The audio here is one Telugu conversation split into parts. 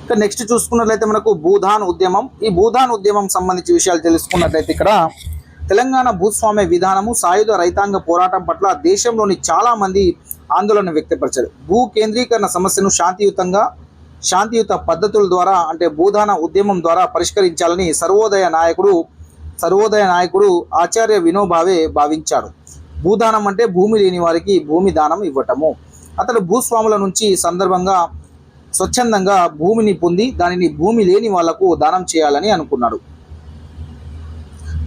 ఇక నెక్స్ట్ చూసుకున్నట్లయితే మనకు భూదాన్ ఉద్యమం. ఈ భూదాన్ ఉద్యమం సంబంధించి విషయాలు తెలుసుకున్నట్లయితే ఇక్కడ తెలంగాణ భూస్వామ్య విధానము సాయుధ రైతాంగ పోరాటం పట్ల దేశంలోని చాలా మంది ఆందోళన వ్యక్తపరిచారు. భూ కేంద్రీకరణ సమస్యను శాంతియుత పద్ధతుల ద్వారా అంటే భూదాన ఉద్యమం ద్వారా పరిష్కరించాలని సర్వోదయ నాయకుడు ఆచార్య వినోబావే భావించాడు. భూదానం అంటే భూమి లేని వారికి భూమి దానం ఇవ్వటము. అతడు భూస్వాముల నుంచి స్వచ్ఛందంగా భూమిని పొంది దానిని భూమి లేని వాళ్లకు దానం చేయాలని అనుకున్నాడు.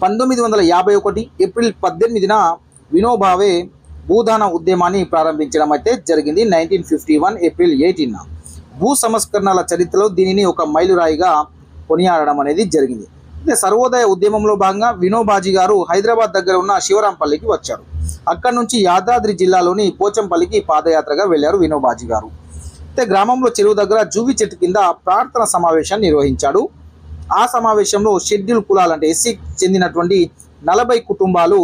1951 ఏప్రిల్ 18న వినోబావే భూదాన ఉద్యమాన్ని ప్రారంభించడం అయితే జరిగింది. 1951 ఏప్రిల్ 18న భూ సంస్కరణల చరిత్రలో దీనిని ఒక మైలురాయిగా కొనియాడడం అనేది జరిగింది. అయితే సర్వోదయ ఉద్యమంలో భాగంగా వినోబాజీ గారు హైదరాబాద్ దగ్గర ఉన్న శివరాంపల్లికి వచ్చారు. అక్కడి నుంచి యాదాద్రి జిల్లాలోని పోచంపల్లికి పాదయాత్రగా వెళ్లారు వినోబాజీ గారు. అయితే గ్రామంలో చెరువు దగ్గర జూవి చెట్టు కింద ప్రార్థన సమావేశాన్ని నిర్వహించాడు. ఆ సమావేశంలో షెడ్యూల్ కులాలు అంటే ఎస్సీ చెందినటువంటి 40 కుటుంబాలు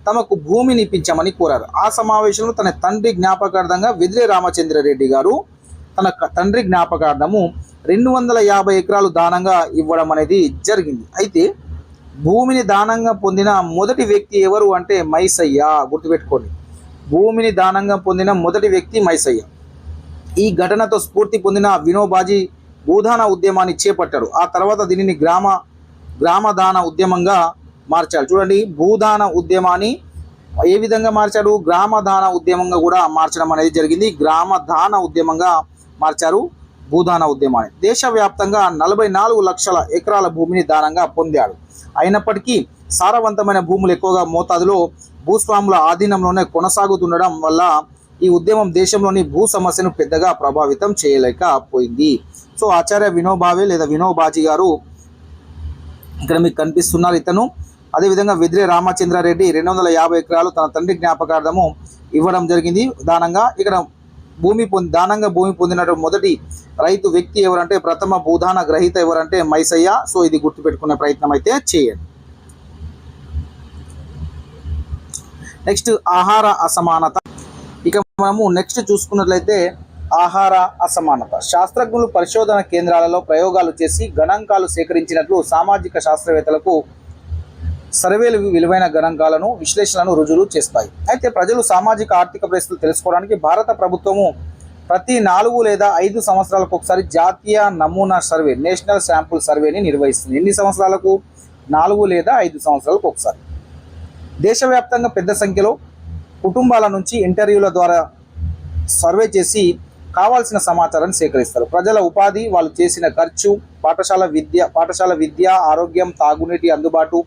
తమకు భూమిని ఇప్పించమని కోరారు. ఆ సమావేశంలో తన తండ్రి జ్ఞాపకార్థంగా వెదిరే రామచంద్రారెడ్డి గారు తన తండ్రి జ్ఞాపకార్థము 250 ఎకరాలు దానంగా ఇవ్వడం అనేది జరిగింది. అయితే భూమిని దానంగా పొందిన మొదటి వ్యక్తి ఎవరు అంటే మైసయ్య. గుర్తుపెట్టుకోండి, భూమిని దానంగా పొందిన మొదటి వ్యక్తి మైసయ్య. ఈ ఘటనతో స్ఫూర్తి పొందిన వినోబాజీ భూదాన ఉద్యమాన్ని చేపట్టాడు. ఆ తర్వాత దీనిని గ్రామదాన ఉద్యమంగా మార్చాడు. చూడండి, భూదాన ఉద్యమాన్ని ఏ విధంగా మార్చాడు? గ్రామదాన ఉద్యమంగా కూడా మార్చడం అనేది జరిగింది. గ్రామదాన ఉద్యమంగా మార్చారు భూదాన ఉద్యమాన్ని. దేశవ్యాప్తంగా 44 లక్షల ఎకరాల భూమిని దానంగా పొందాడు. అయినప్పటికీ సారవంతమైన భూములు ఎక్కువగా మోతాదులో భూస్వాముల ఆధీనంలోనే కొనసాగుతుండడం వల్ల ఈ ఉద్యమం దేశంలోని భూ సమస్యను పెద్దగా ప్రభావితం చేయలేకపోయింది. సో ఆచార్య వినోబావే లేదా వినోబాజీ గారు ఇక్కడ మీకు కనిపిస్తున్నారు. ఇతను అదేవిధంగా వెదిరే రామచంద్రారెడ్డి 250 ఎకరాలు తన తండ్రి జ్ఞాపకార్థము ఇవ్వడం జరిగింది దానంగా. ఇక్కడ దానంగా భూమి పొందిన మొదటి రైతు వ్యక్తి ఎవరంటే ప్రథమ భూదాన గ్రహీత ఎవరంటే మైసయ్య. సో ఇది గుర్తుపెట్టుకునే ప్రయత్నం అయితే చేయండి. నెక్స్ట్ ఆహార అసమానత. ఇక మనము నెక్స్ట్ చూసుకున్నట్లయితే ఆహార అసమానత. శాస్త్రజ్ఞులు పరిశోధన కేంద్రాలలో ప్రయోగాలు చేసి గణాంకాలు సేకరించినట్లు సామాజిక శాస్త్రవేత్తలకు సర్వేలు విలువైన గణాంకాలను విశ్లేషణలను రుజువులు చేస్తాయి. అయితే ప్రజలు సామాజిక ఆర్థిక పరిస్థితులు తెలుసుకోవడానికి భారత ప్రభుత్వము ప్రతి 4 లేదా 5 సంవత్సరాలకు ఒకసారి జాతీయ నమూనా సర్వే నేషనల్ శాంపుల్ సర్వేని నిర్వహిస్తుంది. ఎన్ని సంవత్సరాలకు? 4 లేదా 5 సంవత్సరాలకు ఒకసారి. దేశవ్యాప్తంగా పెద్ద సంఖ్యలో కుటుంబాల నుంచి ఇంటర్వ్యూల ద్వారా సర్వే చేసి కావాల్సిన సమాచారాన్ని సేకరిస్తారు. ప్రజల ఉపాధి, వాళ్ళు చేసిన ఖర్చు, పాఠశాల విద్య, ఆరోగ్యం, తాగునీటి అందుబాటు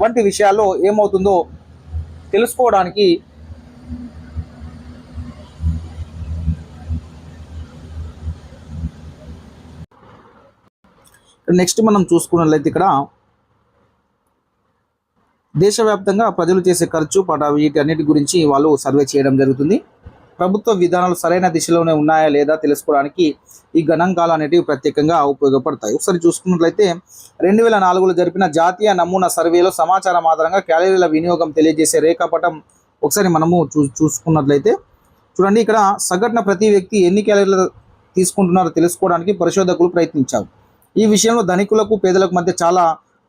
వంటి విషయాల్లో ఏమవుతుందో తెలుసుకోవడానికి నెక్స్ట్ మనం చూసుకున్నట్లయితే ఇక్కడ దేశవ్యాప్తంగా ప్రజలు చేసే ఖర్చు, వీటి అన్నిటి గురించి వాళ్ళు సర్వే చేయడం జరుగుతుంది. ప్రభుత్వ విధానాలు సరైన దిశలోనే ఉన్నాయా లేదా తెలుసుకోవడానికి ఈ గణాంకాలు అనేటివి ప్రత్యేకంగా ఉపయోగపడతాయి. ఒకసారి చూసుకున్నట్లయితే 2004లో జరిపిన జాతీయ నమూనా సర్వేలో సమాచారం ఆధారంగా క్యాలరీల వినియోగం తెలియజేసే రేఖాపటం ఒకసారి మనము చూసుకున్నట్లయితే చూడండి, ఇక్కడ సగటున ప్రతి వ్యక్తి ఎన్ని క్యాలరీలు తీసుకుంటున్నారో తెలుసుకోవడానికి పరిశోధకులు ప్రయత్నించారు. ఈ విషయంలో ధనికులకు పేదలకు మధ్య చాలా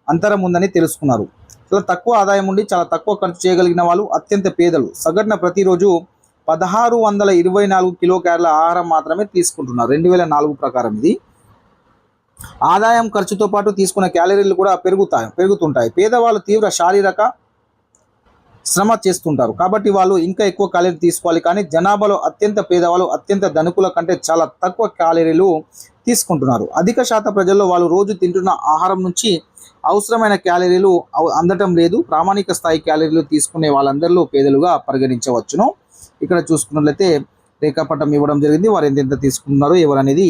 అంతరం ఉందని తెలుసుకున్నారు. చాలా తక్కువ ఆదాయం ఉండి చాలా తక్కువ ఖర్చు చేయగలిగిన వాళ్ళు అత్యంత పేదలు సగటున ప్రతిరోజు 1624 కిలో క్యాలరీల ఆహారం మాత్రమే తీసుకుంటున్నారు 2004 ప్రకారం. ఇది ఆదాయం ఖర్చుతో పాటు తీసుకునే క్యాలరీలు కూడా పెరుగుతుంటాయి. పేదవాళ్ళు తీవ్ర శారీరక శ్రమ చేస్తుంటారు కాబట్టి వాళ్ళు ఇంకా ఎక్కువ క్యాలరీ తీసుకోవాలి. కానీ జనాభాలో అత్యంత పేదవాళ్ళు అత్యంత ధనికుల కంటే చాలా తక్కువ క్యాలరీలు తీసుకుంటున్నారు. అధిక శాతం ప్రజల్లో వాళ్ళు రోజు తింటున్న ఆహారం నుంచి అవసరమైన క్యాలరీలు అందటం లేదు. ప్రామాణిక స్థాయి క్యాలరీలు తీసుకునే వాళ్ళందరిలో పేదలుగా పరిగణించవచ్చును. ఇక్కడ చూసుకున్నట్లయితే రేఖాపటం ఇవ్వడం జరిగింది, వారు ఎంతెంత తీసుకుంటున్నారో ఎవరనేది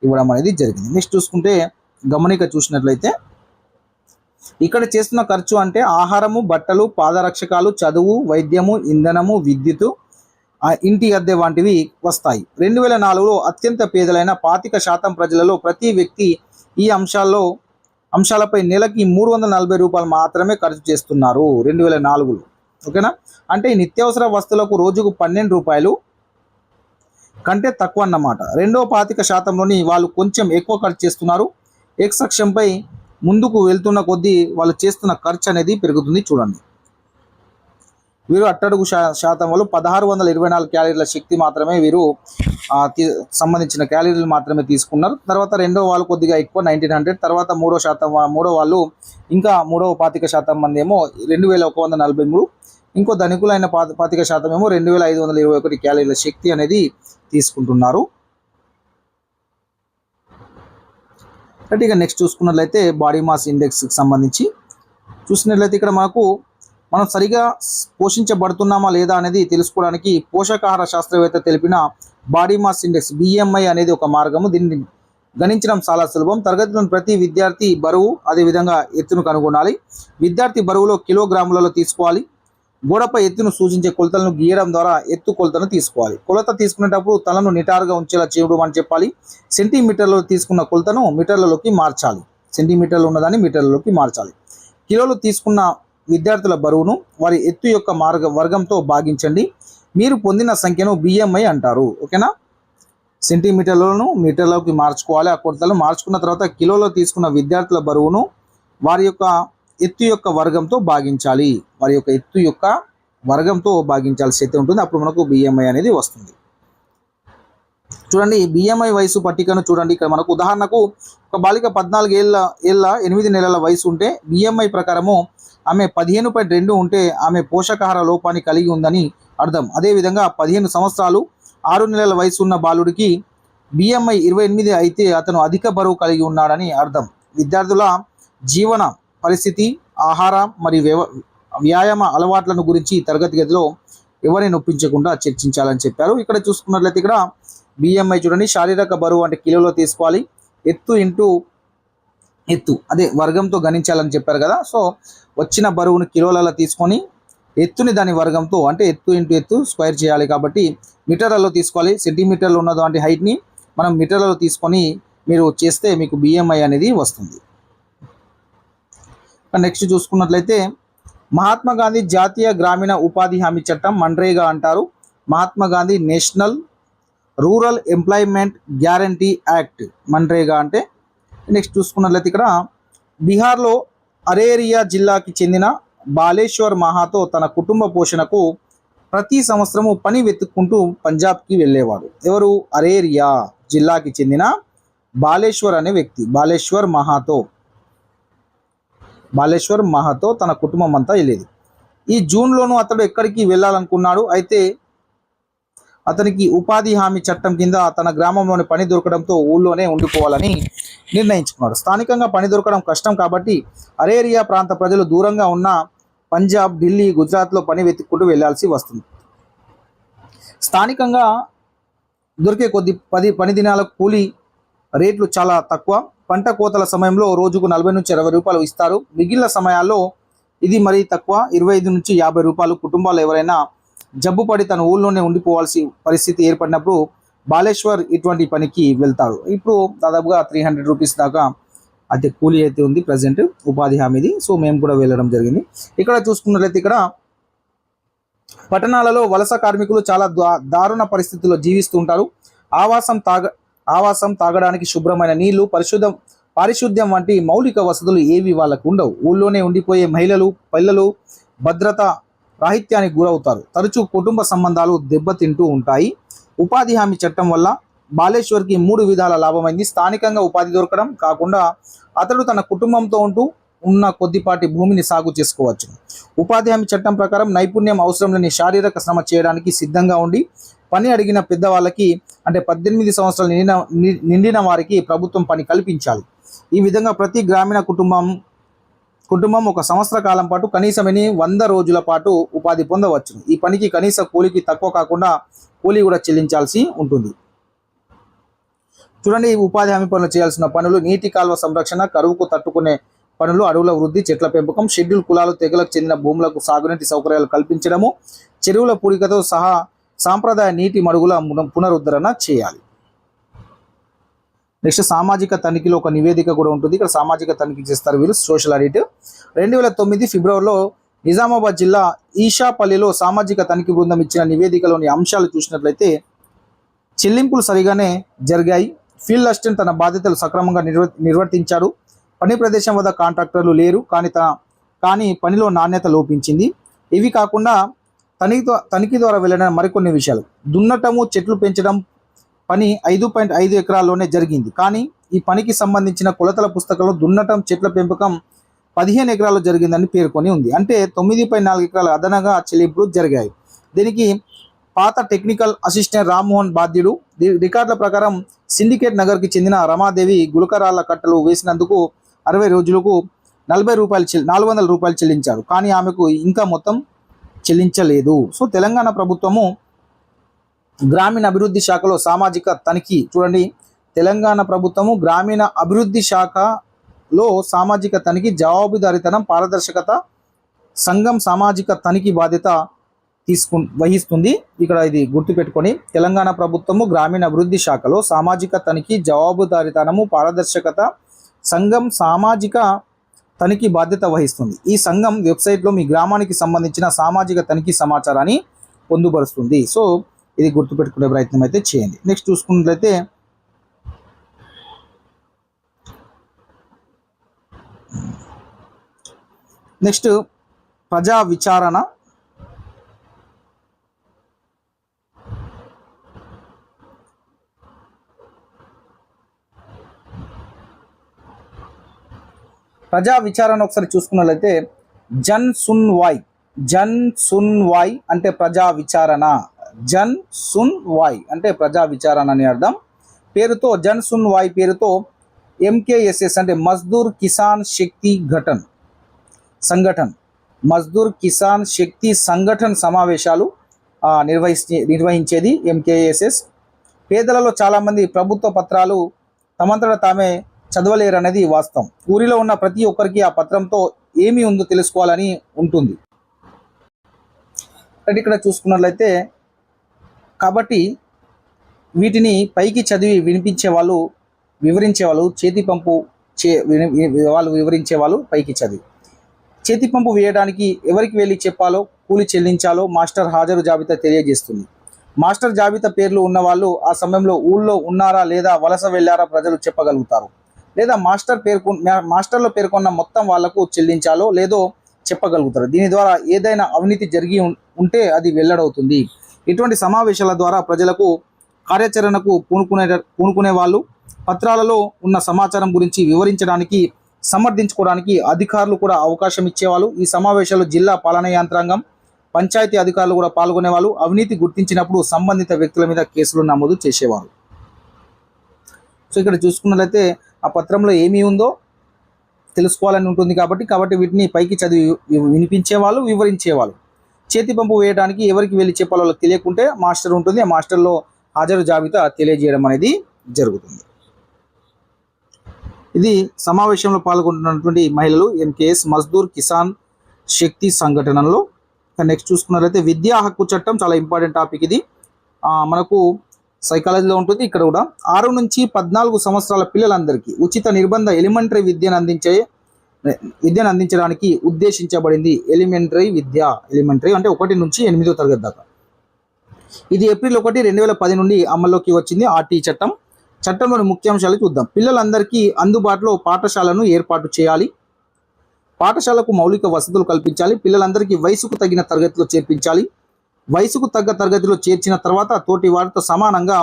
ఇవ్వడం అనేది జరిగింది. నెక్స్ట్ చూసుకుంటే గమనిక చూసినట్లయితే ఇక్కడ చేస్తున్న ఖర్చు అంటే ఆహారము, బట్టలు, పాదరక్షకాలు, చదువు, వైద్యము, ఇంధనము, విద్యుత్, ఇంటి అద్దె వంటివి వస్తాయి. 2004లో అత్యంత పేదలైన 25% ప్రజలలో ప్రతి వ్యక్తి ఈ అంశాలపై నెలకి 340 రూపాయలు మాత్రమే ఖర్చు చేస్తున్నారు 2004లో. ఓకేనా? అంటే ఈ నిత్యావసర వస్తువులకు రోజుకు 12 రూపాయలు, కంటే తక్కువ అన్నమాట. రెండో 25%లోని వాళ్ళు కొంచెం ఎక్కువ ఖర్చు చేస్తున్నారు. ఎక్స్ అక్షంపై ముందుకు వెళ్తున్న కొద్దీ వాళ్ళు చేస్తున్న ఖర్చు అనేది పెరుగుతుంది చూడండి. వీరు అట్టడుగు శాతం వాళ్ళు 1624 క్యాలరీల శక్తి మాత్రమే వీరు సంబంధించిన క్యాలరీలు మాత్రమే తీసుకున్నారు. తర్వాత రెండో వాళ్ళు కొద్దిగా ఎక్కువ 1900, తర్వాత మూడో వాళ్ళు ఇంకా మూడవ 25% మంది ఏమో 2143, ఇంకో ధనికులైన 25% ఏమో 2521 క్యాలరీల శక్తి అనేది తీసుకుంటున్నారు. ఇక నెక్స్ట్ చూసుకున్నట్లయితే బాడీ మాస్ ఇండెక్స్కి సంబంధించి చూసినట్లయితే ఇక్కడ మనం సరిగా పోషించబడుతున్నామా లేదా అనేది తెలుసుకోవడానికి పోషకాహార శాస్త్రవేత్త తెలిపిన బాడీ మాస్ ఇండెక్స్ BMI అనేది ఒక మార్గము. దీన్ని గణించడం చాలా సులభం. తరగతిలోని ప్రతి విద్యార్థి బరువు అదేవిధంగా ఎత్తును కనుగొనాలి. విద్యార్థి బరువులో కిలోగ్రాములలో తీసుకోవాలి. గోడపై ఎత్తును సూచించే కొలతలను గీయడం ద్వారా ఎత్తు కొలతను తీసుకోవాలి. కొలత తీసుకునేటప్పుడు తలను నిటారుగా ఉంచేలా చేయడం అని చెప్పాలి. సెంటీమీటర్లో తీసుకున్న కొలతను మీటర్లలోకి మార్చాలి. సెంటీమీటర్లు ఉన్నదాన్ని మీటర్లలోకి మార్చాలి. కిలోలు తీసుకున్న విద్యార్థుల బరువును వారి ఎత్తు యొక్క వర్గంతో భాగించండి. మీరు పొందిన సంఖ్యను BMI అంటారు. ఓకేనా. సెంటీమీటర్లను మీటర్లోకి మార్చుకోవాలి. ఆ కొలతలను మార్చుకున్న తర్వాత కిలోలో తీసుకున్న విద్యార్థుల బరువును వారి యొక్క ఎత్తు యొక్క వర్గంతో భాగించాలి. వారి యొక్క ఎత్తు యొక్క వర్గంతో భాగించాల్సి అయితే ఉంటుంది. అప్పుడు మనకు BMI అనేది వస్తుంది. చూడండి BMI వయసు పట్టికను చూడండి. ఇక్కడ మనకు ఉదాహరణకు ఒక బాలిక 14 ఏళ్ళ 8 నెలల వయసు ఉంటే BMI ప్రకారము ఆమె 15.2 ఉంటే ఆమె పోషకాహార లోపాన్ని కలిగి ఉందని అర్థం. అదేవిధంగా 15 సంవత్సరాలు 6 నెలల వయసు ఉన్న బాలుడికి BMI 28 అయితే అతను అధిక బరువు కలిగి ఉన్నాడని అర్థం. విద్యార్థుల జీవన పరిస్థితి, ఆహార మరియు వ్యాయామ అలవాట్లను గురించి తరగతి గదిలో ఎవరిని నొప్పించకుండా చర్చించాలని చెప్పారు. ఇక్కడ చూసుకున్నట్లయితే ఇక్కడ BMI చూడండి, శారీరక బరువు అంటే కిలోలో తీసుకోవాలి. ఎత్తు ఇంటూ ఎత్తు అదే వర్గంతో గణించాలని చెప్పారు కదా. సో వచ్చిన బరువును కిలోలలో తీసుకొని ఎత్తుని దాని వర్గంతో అంటే ఎత్తు ఇంటూ ఎత్తు స్క్వేర్ చేయాలి. కాబట్టి మీటర్లలో తీసుకోవాలి. సెంటీమీటర్లు ఉన్నదో అంటే హైట్ని మనం మీటర్లలో తీసుకొని మీరు చేస్తే మీకు BMI అనేది వస్తుంది. నెక్స్ట్ చూసుకున్నట్లయితే మహాత్మా గాంధీ జాతీయ గ్రామీణ ఉపాధి హామీ చట్టం మన్రేగా అంటారు. Mahatma Gandhi national rural employment guarantee act MNREGA అంటే. నెక్స్ట్ చూసుకున్నట్లయితే ఇక్కడ బీహార్లో అరేరియా జిల్లాకి చెందిన బాలేశ్వర్ మహాతో తన కుటుంబ పోషణకు ప్రతి సంవత్సరము పని వెతుక్కుంటూ పంజాబ్కి వెళ్ళేవాడు. ఎవరు? అరేరియా జిల్లాకి చెందిన బాలేశ్వర్ అనే వ్యక్తి. బాలేశ్వర్ మహాతో తన కుటుంబం అంతా వెళ్ళేది. ఈ జూన్లోనూ అతడు ఎక్కడికి వెళ్ళాలనుకున్నాడు. అయితే అతనికి ఉపాధి హామీ చట్టం కింద తన గ్రామంలోని పని దొరకడంతో ఊళ్ళోనే ఉండిపోవాలని నిర్ణయించుకున్నాడు. స్థానికంగా పని దొరకడం కష్టం కాబట్టి అరేరియా ప్రాంత ప్రజలు దూరంగా ఉన్న పంజాబ్, ఢిల్లీ, గుజరాత్లో పని వెతుక్కుంటూ వెళ్లాల్సి వస్తుంది. స్థానికంగా దొరికే పని దినాల కూలీ రేట్లు చాలా తక్కువ. పంట కోతల సమయంలో రోజుకు 40 నుంచి 60 రూపాయలు ఇస్తారు. మిగిలిన సమయాల్లో ఇది మరీ తక్కువ, 25 నుంచి 50 రూపాయలు. కుటుంబాలు ఎవరైనా జబ్బుపడి తన ఊళ్ళోనే ఉండిపోవాల్సి పరిస్థితి ఏర్పడినప్పుడు బాలేశ్వర్ ఇటువంటి పనికి వెళ్తాడు. ఇప్పుడు దాదాపుగా 300 రూపీస్ దాకా అయితే కూలీ అయితే ఉంది ప్రజెంట్ ఉపాధి హామీది. సో మేము కూడా వెళ్ళడం జరిగింది. ఇక్కడ చూసుకున్నట్లయితే ఇక్కడ పట్టణాలలో వలస కార్మికులు చాలా దారుణ పరిస్థితుల్లో జీవిస్తుంటారు. ఆవాసం, తాగడానికి శుభ్రమైన నీళ్లు, పారిశుద్ధ్యం వంటి మౌలిక వసతులు ఏవి వాళ్ళకు ఉండవు. ఊళ్ళోనే ఉండిపోయే మహిళలు, పిల్లలు భద్రత రాహిత్యానికి గురవుతారు. తరచూ కుటుంబ సంబంధాలు దెబ్బతింటూ ఉంటాయి. ఉపాధి హామీ చట్టం వల్ల బాలేశ్వర్కి 3 విధాల లాభమైంది. స్థానికంగా ఉపాధి దొరకడం కాకుండా అతడు తన కుటుంబంతో ఉన్న కొద్దిపాటి భూమిని సాగు చేసుకోవచ్చు. ఉపాధి హామీ చట్టం ప్రకారం నైపుణ్యం అవసరం లేని శారీరక శ్రమ చేయడానికి సిద్ధంగా ఉండి పని అడిగిన పెద్దవాళ్ళకి అంటే 18 సంవత్సరాలు నిండిన వారికి ప్రభుత్వం పని కల్పించాలి. ఈ విధంగా ప్రతి గ్రామీణ కుటుంబం 1 సంవత్సర కాలం పాటు కనీసమని 100 రోజుల పాటు ఉపాధి పొందవచ్చు. ఈ పనికి కనీస కూలికి తక్కువ కాకుండా కూలీ కూడా చెల్లించాల్సి ఉంటుంది. చూడండి, ఈ ఉపాధి హామీ పనులు చేయాల్సిన పనులు: నీటి కాల్వ సంరక్షణ, కరువుకు తట్టుకునే పనులు, అడవుల వృద్ధి, చెట్ల పెంపకం, షెడ్యూల్ కులాలు తెగలకు చెందిన భూములకు సాగునీటి సౌకర్యాలు కల్పించడము, చెరువుల పూడికతో సహా సాంప్రదాయ నీటి మడుగుల పునరుద్ధరణ చేయాలి. నెక్స్ట్ సామాజిక తనిఖీలో ఒక నివేదిక కూడా ఉంటుంది. ఇక్కడ సామాజిక తనిఖీ చేస్తారు వీళ్ళు, సోషల్ ఆడిట్. 2009 ఫిబ్రవరిలో నిజామాబాద్ జిల్లా ఈషాపల్లిలో సామాజిక తనిఖీ బృందం ఇచ్చిన నివేదికలోని అంశాలు చూసినట్లయితే చెల్లింపులు సరిగానే జరిగాయి. ఫీల్డ్ అసిస్టెంట్ తన బాధ్యతలు సక్రమంగా నిర్వర్తించాడు. పని ప్రదేశం వద్ద కాంట్రాక్టర్లు లేరు, కానీ పనిలో నాణ్యత లోపించింది. ఇవి కాకుండా తనిఖీ ద్వారా వెళ్ళిన మరికొన్ని విషయాలు. దున్నటము, చెట్లు పెంచడం పని 5.5 ఎకరాల్లోనే జరిగింది. కానీ ఈ పనికి సంబంధించిన కొలతల పుస్తకంలో దున్నటం, చెట్ల పెంపకం 15 ఎకరాల్లో జరిగిందని పేర్కొని ఉంది. అంటే 9.4 ఎకరాల అదనంగా చెల్లింపులు జరిగాయి. దీనికి పాత టెక్నికల్ అసిస్టెంట్ రామ్మోహన్ బాధ్యుడు. రికార్డుల ప్రకారం సిండికేట్ నగర్కి చెందిన రమాదేవి గులకరాళ్ల కట్టలు వేసినందుకు 60 రోజులకు 400 రూపాయలు చెల్లించారు. కానీ ఆమెకు ఇంకా మొత్తం చెల్లించలేదు. సో తెలంగాణ ప్రభుత్వము గ్రామీణ అభివృద్ధి శాఖలో సామాజిక తనిఖీ చూడండి. తెలంగాణ ప్రభుత్వము గ్రామీణ అభివృద్ధి శాఖలో సామాజిక తనిఖీ, జవాబుదారీతనం, పారదర్శకత సంఘం సామాజిక తనిఖీ బాధ్యత వహిస్తుంది. ఇక్కడ ఇది గుర్తుపెట్టుకొని, తెలంగాణ ప్రభుత్వము గ్రామీణ అభివృద్ధి శాఖలో సామాజిక తనిఖీ, జవాబుదారీతనము, పారదర్శకత సంఘం సామాజిక తనిఖీ బాధ్యత వహిస్తుంది. ఈ సంఘం వెబ్సైట్లో మీ గ్రామానికి సంబంధించిన సామాజిక తనిఖీ సమాచారాన్ని పొందుపరుస్తుంది. సో ఇది గుర్తుపెట్టుకునే ప్రయత్నం అయితే చేయండి. నెక్స్ట్ చూసుకున్నట్లయితే నెక్స్ట్ ప్రజా విచారణ. ప్రజా విచారణ ఒకసారి చూసుకున్నట్లయితే జన్ సున్ వాయ్ అంటే ప్రజా విచారణ. జన్ సున్ వాయ్ అంటే ప్రజా విచారణ అని అర్థం. పేరుతో జన్ సున్ వాయ్ పేరుతో MKSS అంటే మజ్దూర్ కిసాన్ శక్తి సంఘటన్ మజ్దూర్ కిసాన్ శక్తి సంఘటన్ సమావేశాలు నిర్వహించేది MKSS. పేదలలో చాలామంది ప్రభుత్వ పత్రాలు తమంతట తామే చదవలేరనేది వాస్తవం. ఊరిలో ఉన్న ప్రతి ఒక్కరికి ఆ పత్రంతో ఏమి ఉందో తెలుసుకోవాలని ఉంటుంది. ఇక్కడ చూసుకున్నట్లయితే కాబట్టి వీటిని పైకి చదివి వినిపించే వాళ్ళు, వివరించే వాళ్ళు, చేతి పంపు వాళ్ళు వివరించే వాళ్ళు పైకి చదివి. చేతి పంపు వేయడానికి ఎవరికి వెళ్ళి చెప్పాలో, కూలి చెల్లించాలో మాస్టర్ హాజరు జాబితా తెలియజేస్తుంది. మాస్టర్ జాబితా పేర్లు ఉన్న వాళ్ళు ఆ సమయంలో ఊళ్ళో ఉన్నారా లేదా వలస వెళ్ళారా ప్రజలు చెప్పగలుగుతారు. లేదా మాస్టర్లో పేర్కొన్న మొత్తం వాళ్లకు చెల్లించాలో లేదో చెప్పగలుగుతారు. దీని ద్వారా ఏదైనా అవినీతి జరిగి ఉంటే అది వెల్లడవుతుంది. ఇటువంటి సమావేశాల ద్వారా ప్రజలకు కార్యాచరణకు పూనుకునే వాళ్ళు పత్రాలలో ఉన్న సమాచారం గురించి వివరించడానికి, సమర్థించుకోవడానికి అధికారులు కూడా అవకాశం ఇచ్చేవాళ్ళు. ఈ సమావేశాల్లో జిల్లా పాలనా యంత్రాంగం, పంచాయతీ అధికారులు కూడా పాల్గొనేవాళ్ళు. అవినీతి గుర్తించినప్పుడు సంబంధిత వ్యక్తుల మీద కేసులు నమోదు చేసేవారు. సో ఇక్కడ చూసుకున్నట్లయితే ఆ పత్రంలో ఏమి ఉందో తెలుసుకోవాలని ఉంటుంది కాబట్టి వీటిని పైకి చదివి వినిపించేవాళ్ళు, వివరించేవాళ్ళు. చేతి పంపు వేయడానికి ఎవరికి వెళ్ళి చెప్పాలో వాళ్ళకి తెలియకుంటే మాస్టర్ ఉంటుంది. ఆ మాస్టర్లో హాజరు జాబితా తెలియజేయడం అనేది జరుగుతుంది. ఇది సమావేశంలో పాల్గొంటున్నటువంటి మహిళలు MKS మజ్దూర్ కిసాన్ శక్తి సంఘటనలో. నెక్స్ట్ చూసుకున్నట్లయితే విద్యా హక్కు చట్టం చాలా ఇంపార్టెంట్ టాపిక్. ఇది మనకు సైకాలజీలో ఉంటుంది. ఇక్కడ కూడా 6 నుంచి 14 సంవత్సరాల పిల్లలందరికీ ఉచిత నిర్బంధ ఎలిమెంటరీ విద్యను అందించడానికి ఉద్దేశించబడింది. ఎలిమెంటరీ అంటే 1 నుంచి 8వ తరగతి దాకా. ఇది ఏప్రిల్ 1, 2010 నుండి అమల్లోకి వచ్చింది. RT చట్టం. చట్టంలోని ముఖ్యాంశాలు చూద్దాం. పిల్లలందరికీ అందుబాటులో పాఠశాలను ఏర్పాటు చేయాలి. పాఠశాలకు మౌలిక వసతులు కల్పించాలి. పిల్లలందరికీ వయసుకు తగిన తరగతిలో చేర్పించాలి. వయసుకు తగ్గ తరగతిలో చేర్చిన తర్వాత తోటి వారితో సమానంగా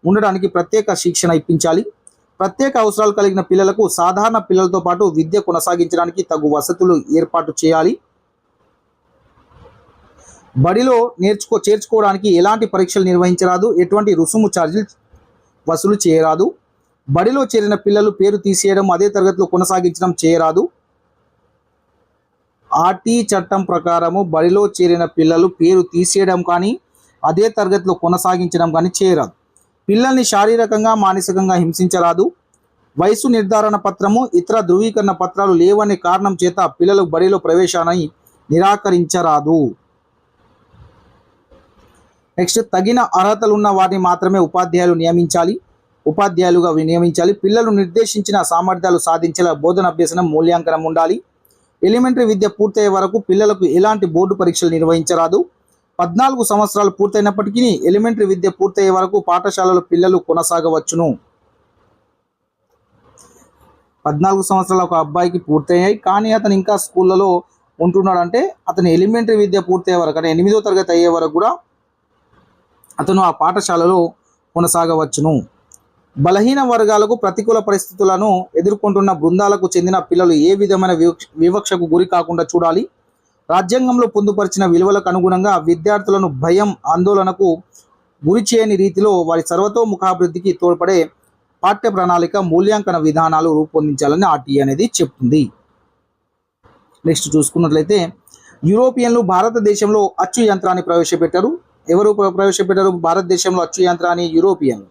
ఉండడానికి ప్రత్యేక శిక్షణ ఇప్పించాలి. ప్రత్యేక అవసరాలు కలిగిన పిల్లలకు సాధారణ పిల్లలతో పాటు విద్య కొనసాగించడానికి తగు వసతులు ఏర్పాటు చేయాలి. బడిలో చేర్చుకోవడానికి ఎలాంటి పరీక్షలు నిర్వహించరాదు. ఎటువంటి రుసుము ఛార్జీలు వసూలు చేయరాదు. బడిలో చేరిన పిల్లలు పేరు తీసేయడం, అదే తరగతిలో కొనసాగించడం చేయరాదు. RT చట్టం ప్రకారము బడిలో చేరిన పిల్లలు పేరు తీసేయడం కానీ అదే తరగతిలో కొనసాగించడం కానీ చేయరాదు. పిల్లల్ని శారీరకంగా, మానసికంగా హింసించరాదు. వయసు నిర్ధారణ పత్రము, ఇతర ధృవీకరణ పత్రాలు లేవనే కారణం చేత పిల్లలు బడిలో ప్రవేశాన్ని నిరాకరించరాదు. నెక్స్ట్ తగిన అర్హతలు ఉన్న వారిని మాత్రమే ఉపాధ్యాయులుగా నియమించాలి. పిల్లలు నిర్దేశించిన సామర్థ్యాలు సాధించేలా బోధన అభ్యసనం మూల్యాంకనం ఉండాలి. ఎలిమెంటరీ విద్య పూర్తయ్యే వరకు పిల్లలకు ఎలాంటి బోర్డు పరీక్షలు నిర్వహించరాదు. 14 సంవత్సరాలు పూర్తయినప్పటికీ ఎలిమెంటరీ విద్య పూర్తయ్యే వరకు పాఠశాలలో పిల్లలు కొనసాగవచ్చును. 14 సంవత్సరాల ఒక అబ్బాయికి పూర్తయ్యాయి, కానీ అతను ఇంకా స్కూళ్ళలో ఉంటున్నాడు అంటే అతని ఎలిమెంటరీ విద్య పూర్తయ్యే వరకు అంటే 8వ తరగతి అయ్యే వరకు కూడా అతను ఆ పాఠశాలలో కొనసాగవచ్చును. బలహీన వర్గాలకు ప్రతికూల పరిస్థితులను ఎదుర్కొంటున్న బృందాలకు చెందిన పిల్లలు ఏ విధమైన వివక్షకు గురి కాకుండా చూడాలి. రాజ్యాంగంలో పొందుపరిచిన విలువలకు అనుగుణంగా విద్యార్థులను భయం, ఆందోళనకు గురి చేయని రీతిలో వారి సర్వతోముఖాభివృద్ధికి తోడ్పడే పాఠ్య ప్రణాళిక, మూల్యాంకన విధానాలు రూపొందించాలని ఆర్టీఏ అనేది చెప్తుంది. నెక్స్ట్ చూసుకున్నట్లయితే యూరోపియన్లు భారతదేశంలో అచ్చు యంత్రాన్ని ప్రవేశపెట్టారు. ఎవరు ప్రవేశపెట్టారు భారతదేశంలో అచ్చు యంత్రాన్ని? యూరోపియన్లు.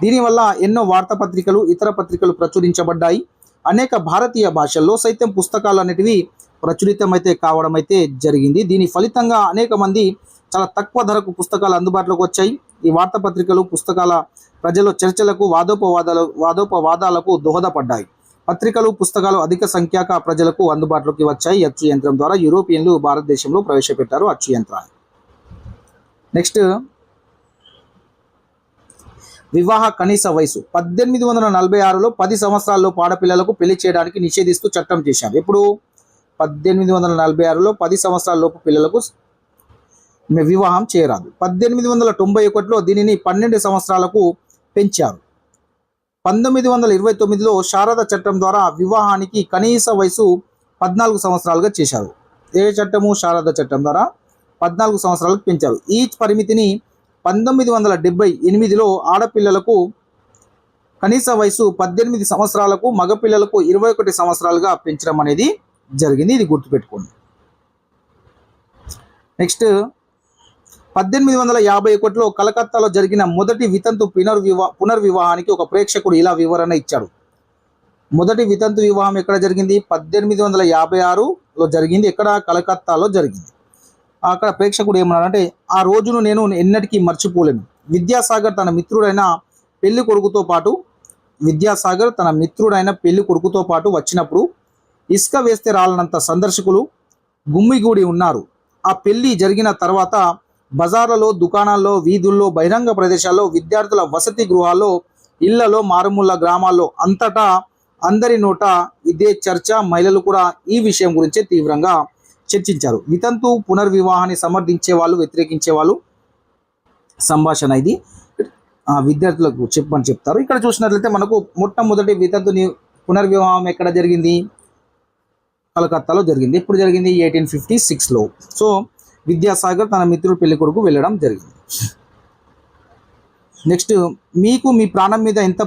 దీనివల్ల ఎన్నో వార్తాపత్రికలు, ఇతర పత్రికలు ప్రచురించబడ్డాయి. అనేక భారతీయ భాషల్లో సైతం పుస్తకాలు అనేటివి ప్రచురితమైతే కావడం అయితే జరిగింది. దీని ఫలితంగా అనేక మంది చాలా తక్కువ ధరకు అందుబాటులోకి వచ్చాయి. ఈ వార్తాపత్రికలు, పుస్తకాల ప్రజల చర్చలకు, వాదోపవాదాలకు దోహదపడ్డాయి. పత్రికలు, పుస్తకాలు అధిక సంఖ్యాక ప్రజలకు అందుబాటులోకి వచ్చాయి. అచ్చు యంత్రం ద్వారా యూరోపియన్లు భారతదేశంలో ప్రవేశపెట్టారు అచ్చు యంత్రాన్ని. నెక్స్ట్ వివాహ కనీస వయసు 1846లో 10 సంవత్సరాల్లోపు ఆడపిల్లలకు పెళ్లి చేయడానికి నిషేధిస్తూ చట్టం చేశారు. ఇప్పుడు 1846లో 10 సంవత్సరాలలోపు పిల్లలకు వివాహం చేయరాదు. 1891లో దీనిని 12 సంవత్సరాలకు పెంచారు. 1929లో శారద చట్టం ద్వారా వివాహానికి కనీస వయసు 14 సంవత్సరాలుగా చేశారు. ఏ చట్టము? శారద చట్టం ద్వారా 14 సంవత్సరాలకు పెంచారు. ఈ పరిమితిని 1978లో ఆడపిల్లలకు కనీస వయసు 18 సంవత్సరాలకు, మగపిల్లలకు 21 సంవత్సరాలుగా పెంచడం అనేది జరిగింది. ఇది గుర్తుపెట్టుకోండి. నెక్స్ట్ 1851లో కలకత్తాలో జరిగిన మొదటి వితంతు పునర్వివాహానికి ఒక ప్రేక్షకుడు ఇలా వివరణ ఇచ్చాడు. మొదటి వితంతు వివాహం ఎక్కడ జరిగింది? 1856లో జరిగింది. ఎక్కడ? కలకత్తాలో జరిగింది. అక్కడ ప్రేక్షకుడు ఏమన్నాడంటే, ఆ రోజును నేను ఎన్నటికీ మర్చిపోలేను. విద్యాసాగర్ తన మిత్రుడైన పెళ్లి కొడుకుతో పాటు వచ్చినప్పుడు ఇసుక వేస్తే రాలనంత సందర్శకులు గుమ్మిగూడి ఉన్నారు. ఆ పెళ్లి జరిగిన తర్వాత బజార్లలో, దుకాణాల్లో, వీధుల్లో, బహిరంగ ప్రదేశాల్లో, విద్యార్థుల వసతి గృహాల్లో, ఇళ్లలో, మారుమూల గ్రామాల్లో అంతటా అందరి నోట ఇదే చర్చ. మహిళలు కూడా ఈ విషయం గురించే తీవ్రంగా చర్చించారు. వితంతు పునర్వివాహాన్ని సమర్థించే వాళ్ళు, వ్యతిరేకించే వాళ్ళు సంభాషణ ఇది విద్యార్థులకు చెప్పమని చెప్తారు. ఇక్కడ చూసినట్లయితే మనకు మొట్టమొదటి వితంతు పునర్వివాహం ఎక్కడ జరిగింది? కలకత్తాలో జరిగింది. ఎప్పుడు జరిగింది? 1856లో. సో విద్యాసాగర్ తన మిత్రుడు పెళ్లి కొడుకు వెళ్ళడం జరిగింది. నెక్స్ట్, మీకు మీ ప్రాణం మీద ఎంత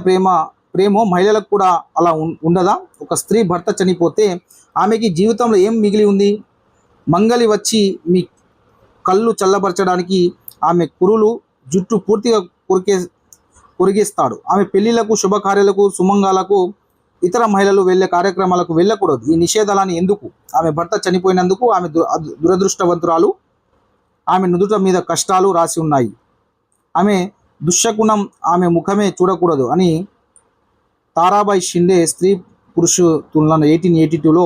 ప్రేమో మహిళలకు కూడా అలా ఉండదా? ఒక స్త్రీ భర్త చనిపోతే ఆమెకి జీవితంలో ఏం మిగిలి ఉంది? మంగలి వచ్చి మీ కళ్ళు చల్లబరచడానికి ఆమె కురులు, జుట్టు పూర్తిగా కొరిగేస్తాడు. ఆమె పెళ్లిళ్లకు, శుభకార్యాలకు, సుమంగాలకు, ఇతర మహిళలు వెళ్ళే కార్యక్రమాలకు వెళ్ళకూడదు. ఈ నిషేధాలని ఎందుకు? ఆమె భర్త చనిపోయినందుకు ఆమె దురదృష్టవంతురాలు. ఆమె నుదుట మీద కష్టాలు రాసి ఉన్నాయి. ఆమె దుశ్శకునం, ఆమె ముఖమే చూడకూడదు అని తారాబాయి షిండే స్త్రీ పురుషు తులన 1882లో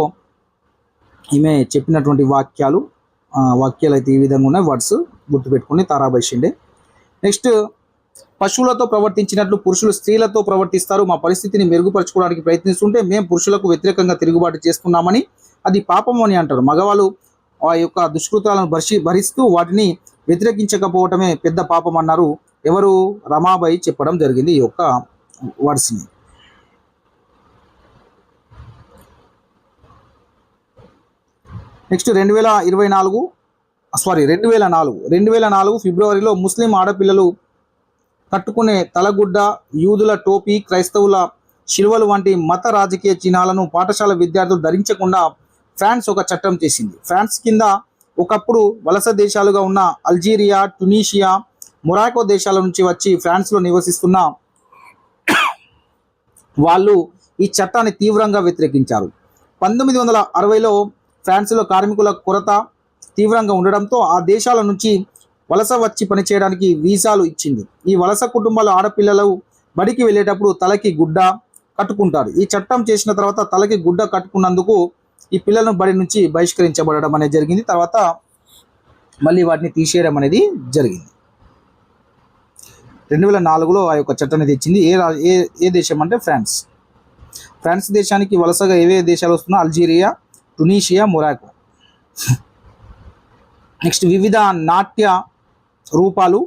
ఈమె చెప్పినటువంటి వాక్యాలు అయితే ఈ విధంగా ఉన్నాయి. వర్డ్స్ గుర్తుపెట్టుకుని తారాబాయి షిండే. నెక్స్ట్, పశువులతో ప్రవర్తించినట్లు పురుషులు స్త్రీలతో ప్రవర్తిస్తారు. మా పరిస్థితిని మెరుగుపరచుకోవడానికి ప్రయత్నిస్తుంటే మేము పురుషులకు వ్యతిరేకంగా తిరుగుబాటు చేస్తున్నామని, అది పాపం అని అంటారు. మగవాళ్ళు ఆ యొక్క దుష్కృతాలను భరిస్తూ వాటిని వ్యతిరేకించకపోవటమే పెద్ద పాపం అన్నారు. ఎవరు? రమాబాయి చెప్పడం జరిగింది ఈ యొక్క వర్డ్స్ని. నెక్స్ట్ 2004 ఫిబ్రవరిలో ముస్లిం ఆడపిల్లలు కట్టుకునే తలగుడ్డ, యూదుల టోపీ, క్రైస్తవుల శిలువలు వంటి మత రాజకీయ చిహ్నాలను పాఠశాల విద్యార్థులు ధరించకుండా ఫ్రాన్స్ ఒక చట్టం చేసింది. ఫ్రాన్స్ కింద ఒకప్పుడు వలస దేశాలుగా ఉన్న అల్జీరియా, ట్యునీషియా, మొరాకో దేశాల నుంచి వచ్చి ఫ్రాన్స్లో నివసిస్తున్న వాళ్ళు ఈ చట్టాన్ని తీవ్రంగా వ్యతిరేకించారు. 1960లో ఫ్రాన్స్లో కార్మికుల కొరత తీవ్రంగా ఉండడంతో ఆ దేశాల నుంచి వలస వచ్చి పనిచేయడానికి వీసాలు ఇచ్చింది. ఈ వలస కుటుంబాల ఆడపిల్లలు బడికి వెళ్ళేటప్పుడు తలకి గుడ్డ కట్టుకుంటారు. ఈ చట్టం చేసిన తర్వాత తలకి గుడ్డ కట్టుకున్నందుకు ఈ పిల్లలను బడి నుంచి బహిష్కరించబడడం అనేది జరిగింది. తర్వాత మళ్ళీ వాటిని తీసేయడం అనేది జరిగింది. 2004లో ఆ యొక్క చట్టాన్ని తెచ్చింది. ఏ దేశం అంటే ఫ్రాన్స్ దేశానికి వలసగా ఏవే దేశాలు వస్తున్నా అల్జీరియా, టునీషియా, మొరాకో. నెక్స్ట్ వివిధ నాట్య రూపాలు.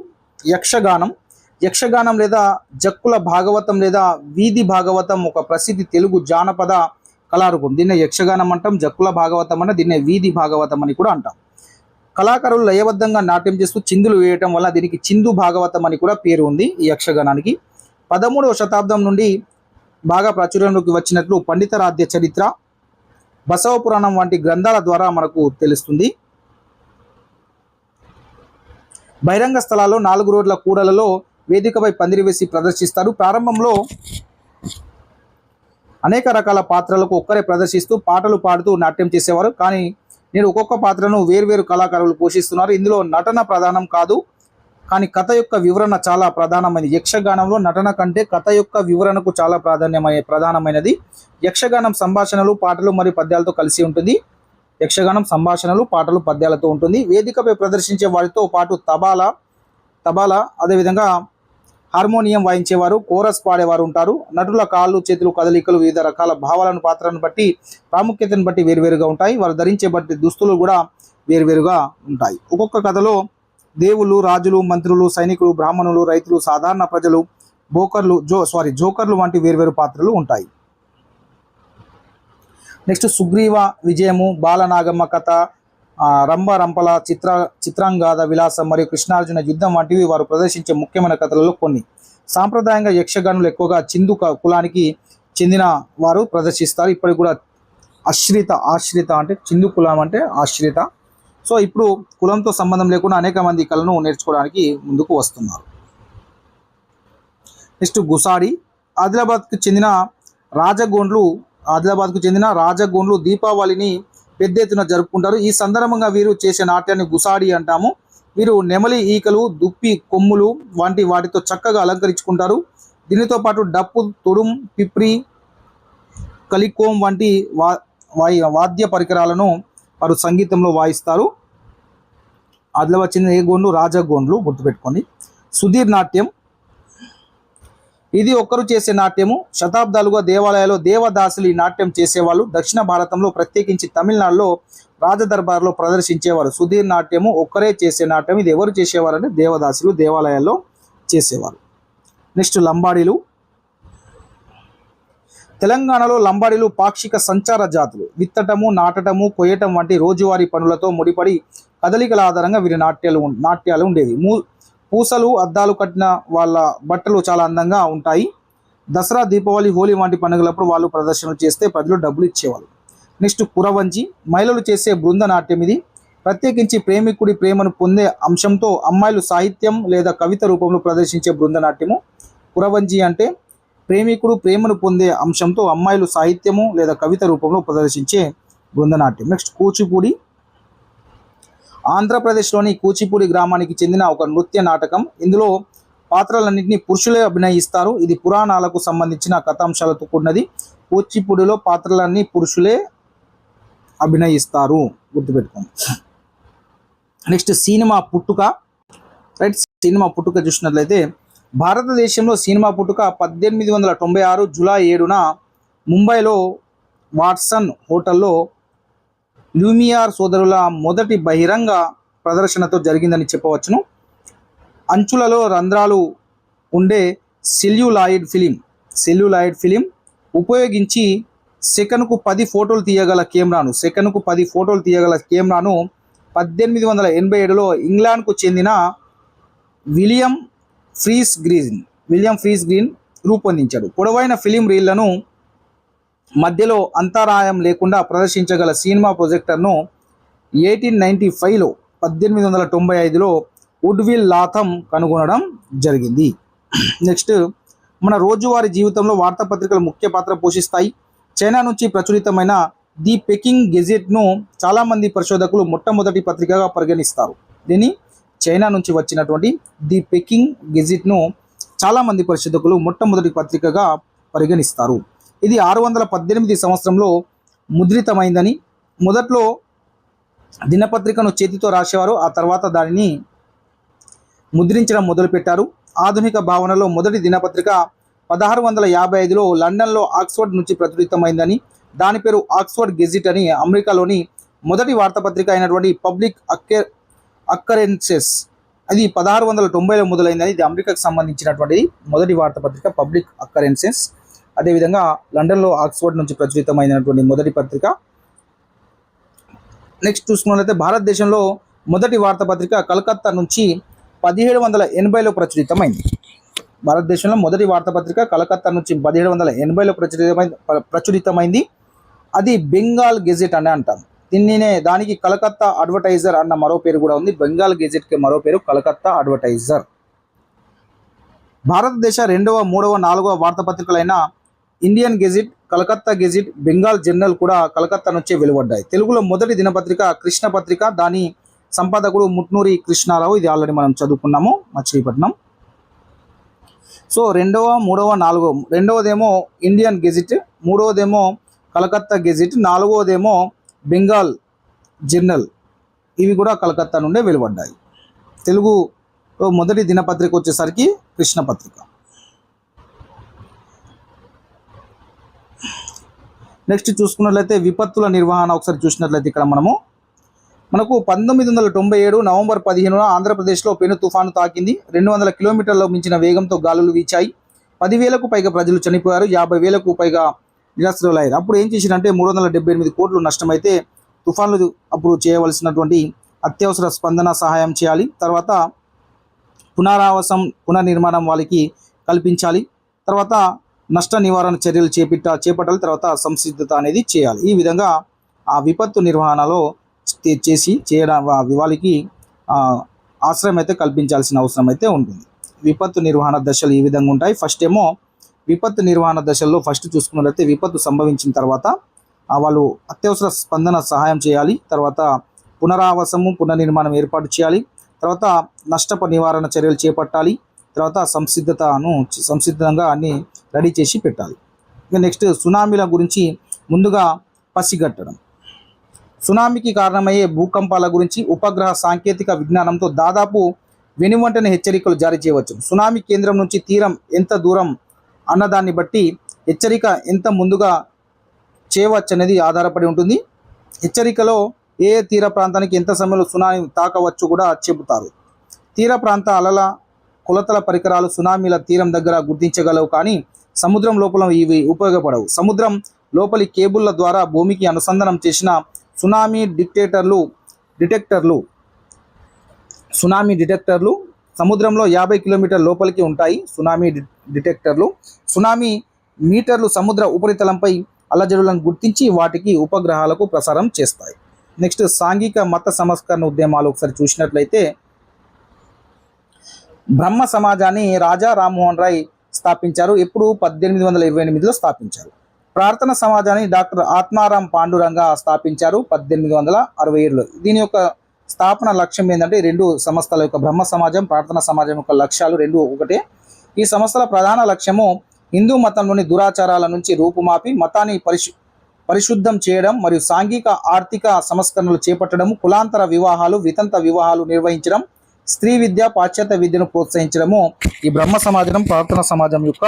యక్షగానం లేదా జక్కుల భాగవతం లేదా వీధి భాగవతం ఒక ప్రసిద్ధి తెలుగు జానపద కళారూపం. దీన్నే యక్షగానం అంటాం, జక్కుల భాగవతం అంటే దీన్నే వీధి భాగవతం అని కూడా అంటాం. కళాకారులు లయబద్ధంగా నాట్యం చేస్తూ చిందులు వేయటం వల్ల దీనికి చిందు భాగవతం అని కూడా పేరు ఉంది ఈ యక్షగానానికి. 13వ శతాబ్దం నుండి బాగా ప్రాచుర్యంలోకి వచ్చినట్లు పండితారాధ్య చరిత్ర, బసవ పురాణం వంటి గ్రంథాల ద్వారా మనకు తెలుస్తుంది. బహిరంగ స్థలాల్లో 4 రోడ్ల కూడలలో వేదికపై పందిరి వేసి ప్రదర్శిస్తారు. ప్రారంభంలో అనేక రకాల పాత్రలకు ఒక్కరే ప్రదర్శిస్తూ పాటలు పాడుతూ నాట్యం చేసేవారు. కానీ నేడు ఒక్కొక్క పాత్రను వేర్వేరు కళాకారులు పోషిస్తున్నారు. ఇందులో నటన ప్రధానం కాదు, కానీ కథ యొక్క వివరణ చాలా ప్రధానమైనది. యక్షగానంలో నటన కంటే కథ యొక్క వివరణకు చాలా ప్రధానమైనది. యక్షగానం సంభాషణలు, పాటలు మరియు పద్యాలతో కలిసి ఉంటుంది. యక్షగానం సంభాషణలు, పాటలు, పద్యాలతో ఉంటుంది. వేదికపై ప్రదర్శించే వారితో పాటు తబాలా అదేవిధంగా హార్మోనియం వాయించేవారు, కోరస్ పాడేవారు ఉంటారు. నటుల కాళ్ళు, చేతులు, కదలికలు వివిధ రకాల భావాలను, పాత్రను బట్టి, ప్రాముఖ్యతను బట్టి వేరువేరుగా ఉంటాయి. వారు ధరించే బట్టి దుస్తులు కూడా వేరువేరుగా ఉంటాయి. ఒక్కొక్క కథలో దేవుళ్ళు, రాజులు, మంత్రులు, సైనికులు, బ్రాహ్మణులు, రైతులు, సాధారణ ప్రజలు, జోకర్లు వంటి వేరువేరు పాత్రలు ఉంటాయి. నెక్స్ట్ సుగ్రీవ విజయము, బాలనాగమ్మ కథ, రంపల చిత్రాంగాద విలాసం మరియు కృష్ణార్జున యుద్ధం వంటివి వారు ప్రదర్శించే ముఖ్యమైన కథలలో కొన్ని. సాంప్రదాయంగా యక్షగానులు ఎక్కువగా చిందు కులానికి చెందిన వారు ప్రదర్శిస్తారు. ఇప్పటికి కూడా ఆశ్రిత అంటే చిందు కులం అంటే ఆశ్రిత. సో ఇప్పుడు కులంతో సంబంధం లేకుండా అనేక మంది కళను నేర్చుకోవడానికి ముందుకు వస్తున్నారు. నెక్స్ట్ గుసాడి. ఆదిలాబాద్కు చెందిన రాజగోండ్లు దీపావళిని పెద్ద ఎత్తున జరుపుకుంటారు. ఈ సందర్భంగా వీరు చేసే నాట్యాన్ని గుసాడి అంటాము. వీరు నెమలి ఈకలు, దుప్పి కొమ్ములు వంటి వాటితో చక్కగా అలంకరించుకుంటారు. దీనితో పాటు డప్పు, తుడుం, పిప్రి, కలికోం వంటి వాద్య పరికరాలను వారు సంగీతంలో వాయిస్తారు. ఆదిలాబాద్ చెందిన ఏ గోండ్లు? రాజగోండ్లు, గుర్తుపెట్టుకోండి. సుధీర్ నాట్యం. ఇది ఒక్కరు చేసే నాట్యము. శతాబ్దాలుగా దేవాలయాల్లో దేవదాసులు ఈ నాట్యం చేసేవాళ్ళు. దక్షిణ భారతంలో ప్రత్యేకించి తమిళనాడులో రాజదర్బార్లో ప్రదర్శించేవారు. సుధీర్ నాట్యము ఒక్కరే చేసే నాట్యం. ఇది ఎవరు చేసేవారు అంటే దేవదాసులు దేవాలయాల్లో చేసేవారు. నెక్స్ట్ లంబాడీలు. తెలంగాణలో లంబాడీలు పాక్షిక సంచార జాతులు. విత్తటము, నాటటము, కొయ్యటం వంటి రోజువారీ పనులతో ముడిపడి కదలికల ఆధారంగా వీరి నాట్యాలు ఉండేవి. పూసలు, అద్దాలు కట్టిన వాళ్ళ బట్టలు చాలా అందంగా ఉంటాయి. దసరా, దీపావళి, హోలీ వంటి పండుగలప్పుడు వాళ్ళు ప్రదర్శనలు చేస్తే ప్రజలు డబ్బులు ఇచ్చేవాళ్ళు. నెక్స్ట్ కురవంజి. మహిళలు చేసే బృంద నాట్యం ఇది. ప్రత్యేకించి ప్రేమికుడి ప్రేమను పొందే అంశంతో అమ్మాయిలు సాహిత్యం లేదా కవిత రూపంలో ప్రదర్శించే బృంద నాట్యము. కురవంజి అంటే ప్రేమికుడు ప్రేమను పొందే అంశంతో అమ్మాయిలు సాహిత్యము లేదా కవిత రూపంలో ప్రదర్శించే బృందనాట్యం. నెక్స్ట్ కూచిపూడి. ఆంధ్రప్రదేశ్లోని కూచిపూడి గ్రామానికి చెందిన ఒక నృత్య నాటకం. ఇందులో పాత్రలన్నింటినీ పురుషులే అభినయిస్తారు. ఇది పురాణాలకు సంబంధించిన కథాంశాలతో కూడినది. కూచిపూడిలో పాత్రలన్నీ పురుషులే అభినయిస్తారు, గుర్తుపెట్టుకోండి. నెక్స్ట్ సినిమా పుట్టుక. రైట్, సినిమా పుట్టుక చూసినట్లయితే భారతదేశంలో సినిమా పుట్టుక 1896 జూలై 7న ముంబైలో వాట్సన్ హోటల్లో లూమియార్ సోదరుల మొదటి బహిరంగ ప్రదర్శనతో జరిగిందని చెప్పవచ్చును. అంచులలో రంధ్రాలు ఉండే సెల్యులాయిడ్ ఫిలిం ఉపయోగించి సెకనుకు 10 ఫోటోలు తీయగల కెమెరాను 1887లో ఇంగ్లాండ్కు చెందిన విలియం ఫ్రీస్ గ్రీన్ రూపొందించాడు. పొడవైన ఫిలిం రీళ్లను మధ్యలో అంతరాయం లేకుండా ప్రదర్శించగల సినిమా ప్రొజెక్టర్ను 1895లో వుడ్విల్ లాథమ్ కనుగొనడం జరిగింది. నెక్స్ట్, మన రోజువారీ జీవితంలో వార్తాపత్రికలు ముఖ్య పాత్ర పోషిస్తాయి. చైనా నుంచి ప్రచురితమైన ది పెకింగ్ గెజెట్ను చాలామంది పరిశోధకులు మొట్టమొదటి పత్రికగా పరిగణిస్తారు. దీన్ని చైనా నుంచి వచ్చినటువంటి ది పెకింగ్ గెజెట్ను చాలామంది పరిశోధకులు మొట్టమొదటి పత్రికగా పరిగణిస్తారు. ఇది 618 సంవత్సరంలో ముద్రితమైందని, మొదట్లో దినపత్రికను చేతితో రాసేవారు. ఆ తర్వాత దానిని ముద్రించడం మొదలుపెట్టారు. ఆధునిక భావనలో మొదటి దినపత్రిక 1655లో లండన్లో ఆక్స్ఫర్డ్ నుంచి ప్రచురితమైందని, దాని పేరు ఆక్స్ఫర్డ్ గెజిట్ అని. అమెరికాలోని మొదటి వార్తాపత్రిక అయినటువంటి పబ్లిక్ అక్కరెన్సెస్ అది 1690లో మొదలైందని. ఇది అమెరికాకు సంబంధించినటువంటి మొదటి వార్తాపత్రిక పబ్లిక్ అక్కరెన్సెస్. అదేవిధంగా లండన్లో ఆక్స్ఫర్డ్ నుంచి ప్రచురితమైనటువంటి మొదటి పత్రిక. నెక్స్ట్ చూసుకున్నట్లయితే భారతదేశంలో మొదటి వార్తాపత్రిక కలకత్తా నుంచి 1780లో ప్రచురితమైంది. భారతదేశంలో మొదటి వార్తాపత్రిక కలకత్తా నుంచి 1780లో ప్రచురితమైంది. అది బెంగాల్ గెజెట్ అని అంటాం. దానికి కలకత్తా అడ్వర్టైజర్ అన్న మరో పేరు కూడా ఉంది. బెంగాల్ గెజెట్కి మరో పేరు కలకత్తా అడ్వర్టైజర్. భారతదేశ 2వ, 3వ, 4వ వార్తాపత్రికలైన Indian gazette, Calcutta gazette, Bengal journal కూడా కలకత్తా నుంచే వెలువడ్డాయి. తెలుగులో మొదటి దినపత్రిక కృష్ణ పత్రిక. దాని సంపాదకుడు ముట్నూరి కృష్ణారావు. ఇది ఆల్రెడీ మనం చదువుకున్నాము, మచిలీపట్నం. సో 2వ, 3వ, 4వ, 2వదేమో ఇండియన్ గెజిట్, 3వదేమో కలకత్తా గెజిట్, 4వదేమో బెంగాల్ జర్నల్. ఇవి కూడా కలకత్తా నుండే వెలువడ్డాయి. తెలుగు మొదటి దినపత్రిక వచ్చేసరికి కృష్ణ పత్రిక. నెక్స్ట్ చూసుకున్నట్లయితే విపత్తుల నిర్వహణ ఒకసారి చూసినట్లయితే ఇక్కడ మనకు 1997 నవంబర్ 15న ఆంధ్రప్రదేశ్లో పెను తుఫాను తాకింది. 200 కిలోమీటర్ల మించిన వేగంతో గాలులు వీచాయి. 10,000కు పైగా ప్రజలు చనిపోయారు. 50,000కు పైగా నిరాశ్రయులయ్యారు. అప్పుడు ఏం చేసిరంటే 378 కోట్లు నష్టమైతే తుఫాన్లు అప్పుడు చేయవలసినటువంటి అత్యవసర స్పందన సహాయం చేయాలి. తర్వాత పునరావాసం, పునర్నిర్మాణం వాళ్ళకి కల్పించాలి. తర్వాత నష్ట నివారణ చర్యలు చేపట్టాలి. తర్వాత సంసిద్ధత అనేది చేయాలి. ఈ విధంగా ఆ విపత్తు నిర్వహణలో చేయడం వాళ్ళకి ఆశ్రయం అయితే కల్పించాల్సిన అవసరం అయితే ఉంటుంది. విపత్తు నిర్వహణ దశలు ఈ విధంగా ఉంటాయి. ఫస్ట్ ఏమో విపత్తు నిర్వహణ దశల్లో ఫస్ట్ చూసుకున్నట్లయితే విపత్తు సంభవించిన తర్వాత వాళ్ళు అత్యవసర స్పందన సహాయం చేయాలి. తర్వాత పునరావాసము, పునర్నిర్మాణం చేయాలి. తర్వాత నష్టప నివారణ చర్యలు చేపట్టాలి. తర్వాత సంసిద్ధంగా అన్ని రెడీ చేసి పెట్టాలి. ఇక నెక్స్ట్ సునామీల గురించి ముందుగా పసిగట్టడం. సునామీకి కారణమయ్యే భూకంపాల గురించి ఉపగ్రహ సాంకేతిక విజ్ఞానంతో దాదాపు వెనువెంటనే హెచ్చరికలు జారీ చేయవచ్చు. సునామీ కేంద్రం నుంచి తీరం ఎంత దూరం అన్నదాన్ని బట్టి హెచ్చరిక ఎంత ముందుగా చేయవచ్చు అనేది ఆధారపడి ఉంటుంది. హెచ్చరికలో ఏ తీర ప్రాంతానికి ఎంత సమయంలో సునామీ తాకవచ్చు కూడా చెబుతారు. తీర ప్రాంత అలల కొలతల పరికరాలు సునామీల తీరం దగ్గర గుర్తించగలవు, కానీ సముద్రం లోపల ఇవి ఉపయోగపడవు. సముద్రం లోపలి కేబుల్ల ద్వారా భూమికి అనుసంధానం చేసిన సునామీ డిటెక్టర్లు సముద్రంలో 50 కిలోమీటర్ల లోపలికి ఉంటాయి. సునామీ డిటెక్టర్లు సునామీ మీటర్లు సముద్ర ఉపరితలంపై అల్లజడులను గుర్తించి వాటికి ఉపగ్రహాలకు ప్రసారం చేస్తాయి. నెక్స్ట్ సాంఘిక మత సంస్కరణ ఉద్యమాలు ఒకసారి చూసినట్లయితే బ్రహ్మ సమాజాన్ని రాజా రామ్మోహన్ రాయ్ స్థాపించారు. ఎప్పుడు 1828లో స్థాపించారు. ప్రార్థన సమాజాన్ని డాక్టర్ ఆత్మారాం పాండురంగ స్థాపించారు 1867లో. దీని యొక్క స్థాపన లక్ష్యం ఏంటంటే రెండు సంస్థల యొక్క బ్రహ్మ సమాజం, ప్రార్థన సమాజం యొక్క లక్ష్యాలు రెండు ఒకటే. ఈ సంస్థల ప్రధాన లక్ష్యము హిందూ మతంలోని దురాచారాల నుంచి రూపుమాపి మతాన్ని పరిశుద్ధం చేయడం మరియు సాంఘిక ఆర్థిక సంస్కరణలు చేపట్టడం, కులాంతర వివాహాలు, వితంత వివాహాలు నిర్వహించడం, స్త్రీ విద్య, పాశ్చాత్య విద్యను ప్రోత్సహించడము ఈ బ్రహ్మ సమాజం, ప్రార్థన సమాజం యొక్క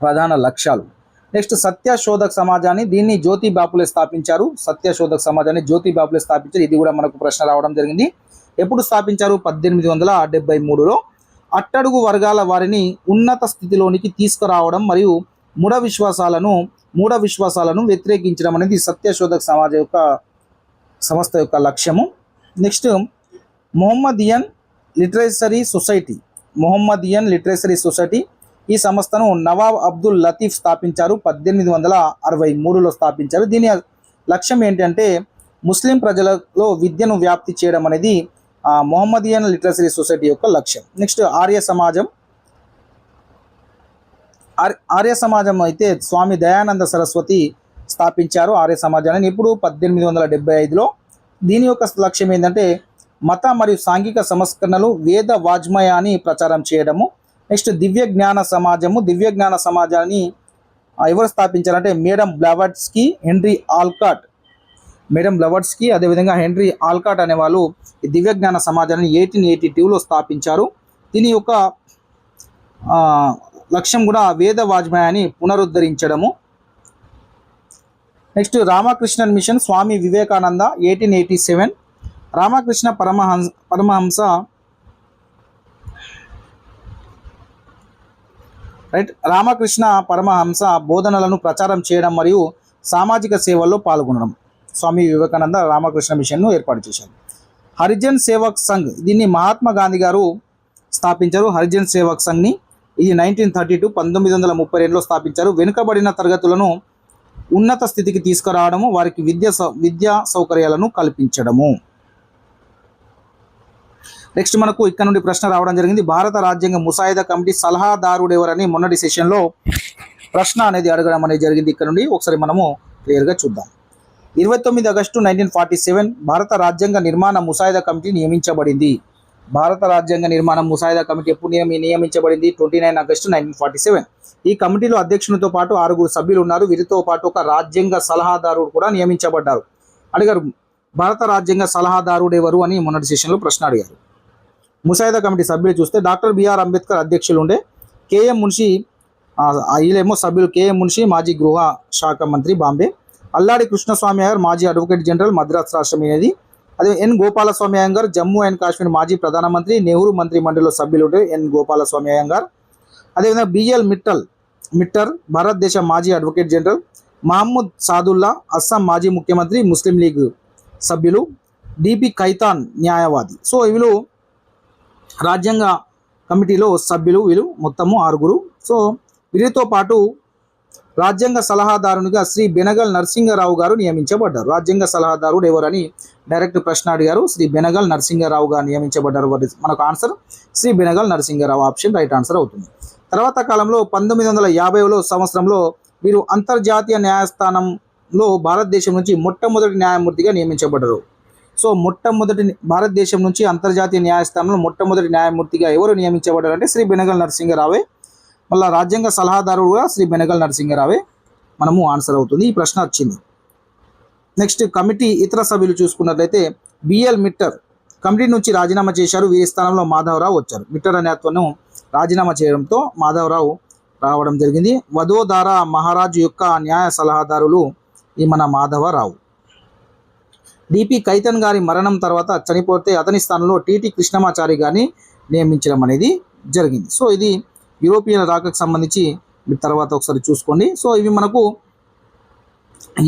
ప్రధాన లక్ష్యాలు. నెక్స్ట్ సత్యశోధక సమాజాన్ని దీన్ని జ్యోతి బాపులే స్థాపించారు. సత్యశోధక సమాజాన్ని జ్యోతి బాపులే స్థాపించారు. ఇది కూడా మనకు ప్రశ్న రావడం జరిగింది. ఎప్పుడు స్థాపించారు? 1873లో. అట్టడుగు వర్గాల వారిని ఉన్నత స్థితిలోనికి తీసుకురావడం మరియు మూఢ విశ్వాసాలను వ్యతిరేకించడం అనేది సత్యశోధక సమాజం యొక్క సంస్థ యొక్క లక్ష్యము. నెక్స్ట్ మొహమ్మదియన్ లిటరేచరీ సొసైటీ ఈ సంస్థను నవాబ్ అబ్దుల్ లతీఫ్ స్థాపించారు. 1863లో స్థాపించారు. దీని లక్ష్యం ఏంటంటే ముస్లిం ప్రజలలో విద్యను వ్యాప్తి చేయడం అనేది మొహమ్మదియన్ లిటరసీ సొసైటీ యొక్క లక్ష్యం. నెక్స్ట్ ఆర్య సమాజం అయితే స్వామి దయానంద సరస్వతి స్థాపించారు ఆర్య సమాజాన్ని ఇప్పుడు 1875లో. దీని యొక్క లక్ష్యం ఏంటంటే మత మరియు సాంఘిక సంస్కరణలు, వేద వాజ్మయాన్ని ప్రచారం చేయడము. నెక్స్ట్ దివ్య జ్ఞాన సమాజాన్ని ఎవరు స్థాపించారంటే madam Blavatsky, Henry Olcott. Madam Blavatsky, అదేవిధంగా హెన్రీ ఆల్కాట్ అనే వాళ్ళు ఈ దివ్య జ్ఞాన సమాజాన్ని 1882లో స్థాపించారు. దీని యొక్క లక్ష్యం కూడా వేద వాజ్మయాన్ని పునరుద్ధరించడము. Next Ramakrishnan machine Swami Vivekananda 1887. రామకృష్ణ పరమహంస రామకృష్ణ పరమహంస బోధనలను ప్రచారం చేయడం మరియు సామాజిక సేవల్లో పాల్గొనడం. స్వామి వివేకానంద రామకృష్ణ మిషన్ను ఏర్పాటు చేశారు. హరిజన్ సేవక్ సంఘ్, దీన్ని మహాత్మా గాంధీ గారు స్థాపించారు. హరిజన్ సేవక్ సంఘ్ని ఇది 1932 1932లో స్థాపించారు. వెనుకబడిన తరగతులను ఉన్నత స్థితికి తీసుకురావడము, వారికి విద్యా సౌకర్యాలను కల్పించడము. నెక్స్ట్ మనకు ఇక్కడ నుండి ప్రశ్న రావడం జరిగింది. భారత రాజ్యాంగ ముసాయిదా కమిటీ సలహాదారుడు ఎవరని మొన్నటి సెషన్లో ప్రశ్న అనేది అడగడం అనేది జరిగింది. ఇక్కడ నుండి ఒకసారి మనము క్లియర్గా చూద్దాం. 29 ఆగస్టు 1947 భారత రాజ్యాంగ నిర్మాణ ముసాయిదా కమిటీ నియమించబడింది. భారత రాజ్యాంగ నిర్మాణ ముసాయిదా కమిటీ ఎప్పుడు నియమించబడింది? 29 ఆగస్టు 1947. ఈ కమిటీలో అధ్యక్షునితో పాటు 6 సభ్యులు ఉన్నారు. వీరితో పాటు ఒక రాజ్యాంగ సలహాదారుడు కూడా నియమించబడ్డారు. అడిగారు భారత రాజ్యాంగ సలహాదారుడు ఎవరు అని మొన్నటి సెషన్లో ప్రశ్న అడిగారు. ముసాయిదా కమిటీ సభ్యులు చూస్తే డాక్టర్ బిఆర్ అంబేద్కర్ అధ్యక్షులు ఉండే, కేఎం మున్షి వీళ్ళేమో సభ్యులు కేఎం మున్షి మాజీ గృహ శాఖ మంత్రి బాంబే, అల్లాడి కృష్ణస్వామి అయ్యర్ మాజీ అడ్వకేట్ జనరల్ మద్రాస్ రాష్ట్రం అనేది, అదే ఎన్ గోపాలస్వామి అయ్యంగార్ జమ్మూ అండ్ కాశ్మీర్ మాజీ ప్రధానమంత్రి, నెహ్రూ మంత్రి మండలిలో సభ్యులు ఉండే ఎన్ గోపాలస్వామి అయ్యంగార్. అదేవిధంగా బిఎల్ మిట్టర్ భారతదేశ మాజీ అడ్వకేట్ జనరల్, మహమ్మద్ సాదుల్లా అస్సాం మాజీ ముఖ్యమంత్రి ముస్లిం లీగ్ సభ్యులు, డిపి ఖైతాన్ న్యాయవాది. సో వీళ్ళు రాజ్యాంగ కమిటీలో సభ్యులు, వీళ్ళు మొత్తము 6. సో వీరితో పాటు రాజ్యాంగ సలహాదారునిగా శ్రీ బెనగల్ నరసింగరావు గారు నియమించబడ్డారు. రాజ్యాంగ సలహాదారుడు ఎవరని డైరెక్ట్ ప్రశ్న అడిగారు. శ్రీ బెనగల్ నరసింగరావు గారు నియమించబడ్డారు. మనకు answer Shri Benegal Narasingarao option right answer అవుతుంది. తర్వాత కాలంలో 1950 సంవత్సరంలో వీరు అంతర్జాతీయ న్యాయస్థానంలో భారతదేశం నుంచి మొట్టమొదటి న్యాయమూర్తిగా నియమించబడ్డారు. సో భారతదేశం నుంచి అంతర్జాతీయ న్యాయస్థానంలో మొట్టమొదటి న్యాయమూర్తిగా ఎవరు నియమించబడ్డారంటే శ్రీ బెనగల్ నరసింగరావే. మళ్ళీ రాజ్యాంగ సలహాదారుడు కూడా శ్రీ బెనగల్ నరసింగరావే మనము ఆన్సర్ అవుతుంది. ఈ ప్రశ్న వచ్చింది. నెక్స్ట్ కమిటీ ఇతర సభ్యులు చూసుకున్నట్లయితే బిఎల్ మిట్టర్ కమిటీ నుంచి రాజీనామా చేశారు. వీరి స్థానంలో మాధవరావు వచ్చారు. మిట్టర్ అనే అతను రాజీనామా చేయడంతో మాధవరావు రావడం జరిగింది. వదోదరా మహారాజు యొక్క న్యాయ సలహాదారులు ఈ మన మాధవరావు. డిపి ఖైతాన్ గారి మరణం తర్వాత చనిపోతే అతని స్థానంలో టిటి కృష్ణమాచారి గారిని నియమించడం అనేది జరిగింది. సో ఇది యూరోపియన్ రాకకు సంబంధించి తర్వాత ఒకసారి చూసుకోండి. సో ఇవి మనకు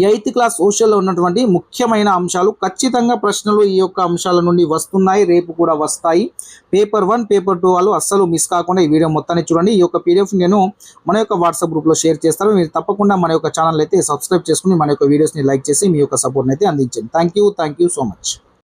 8th క్లాస్ సోషల్లో ఉన్నటువంటి ముఖ్యమైన అంశాలు. ఖచ్చితంగా ప్రశ్నలు ఈ యొక్క అంశాల నుండి వస్తున్నాయి, రేపు కూడా వస్తాయి. పేపర్ 1 పేపర్ 2 వాళ్ళు అస్సలు మిస్ కాకుండా ఈ వీడియో మొత్తాన్ని చూడండి. ఈ యొక్క PDF నేను మన యొక్క వాట్సాప్ గ్రూప్లో షేర్ చేస్తాను. మీరు తప్పకుండా మన యొక్క ఛానల్ అయితే సబ్స్క్రైబ్ చేసుకుని మన యొక్క వీడియోస్ని లైక్ చేసి మీ యొక్క సపోర్ట్ని అయితే అందించండి. Thank you so much.